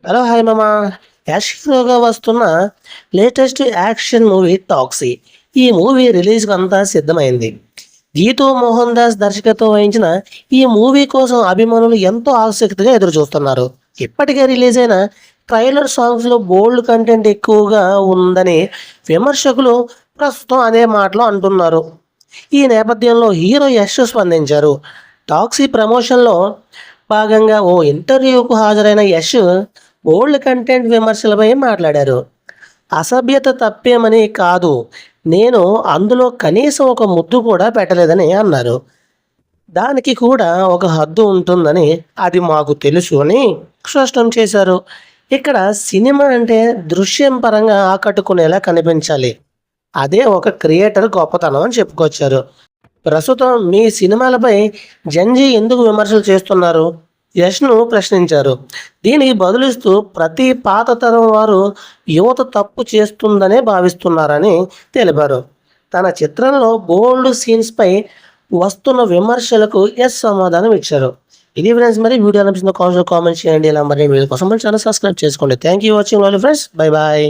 Hello hi మామ. Ash హీరోగా వస్తున్న లేటెస్ట్ యాక్షన్ మూవీ టాక్సీ. ఈ మూవీ రిలీజ్కి అంతా సిద్ధమైంది. గీతూ మోహన్ దాస్ దర్శకత్వం వహించిన ఈ మూవీ కోసం అభిమానులు ఎంతో ఆసక్తిగా ఎదురు చూస్తున్నారు. ఇప్పటికే రిలీజ్ అయిన ట్రైలర్ సాంగ్స్లో బోల్డ్ కంటెంట్ ఎక్కువగా ఉందని విమర్శకులు ప్రస్తుతం అదే మాటలు అంటున్నారు. ఈ నేపథ్యంలో హీరో యష్ స్పందించారు. టాక్సీ ప్రమోషన్లో భాగంగా ఓ ఇంటర్వ్యూకు హాజరైన యష్ ఓల్డ్ కంటెంట్ విమర్శలపై మాట్లాడారు. అసభ్యత తప్పేమని కాదు, నేను అందులో కనీసం ఒక ముద్దు కూడా పెట్టలేదని అన్నారు. దానికి కూడా ఒక హద్దు ఉంటుందని అది మాకు తెలుసు అని స్పష్టం చేశారు. ఇక్కడ సినిమా అంటే దృశ్యం పరంగా ఆకట్టుకునేలా కనిపించాలి. అదే ఒక క్రియేటర్ గొప్పతనం అని చెప్పుకొచ్చారు. ప్రస్తుతం మీ సినిమాలపై జంజీ ఎందుకు విమర్శలు చేస్తున్నారు? యష్ను ప్రశ్నించారు. దీనికి బదులిస్తూ ప్రతి పాత తరం వారు యువత తప్పు చేస్తుందనే భావిస్తున్నారని తెలిపారు. తన చిత్రంలో బోల్డ్ సీన్స్పై వస్తున్న విమర్శలకు యష్ సమాధానం ఇచ్చారు. ఇది ఫ్రెండ్స్, మరి వీడియో అనిపించిన కామెంట్ చేయండి. ఇలా మరి వీడియో కోసం మన ఛానల్ సబ్స్క్రైబ్ చేసుకోండి. Thank you watching all friends. Bye bye.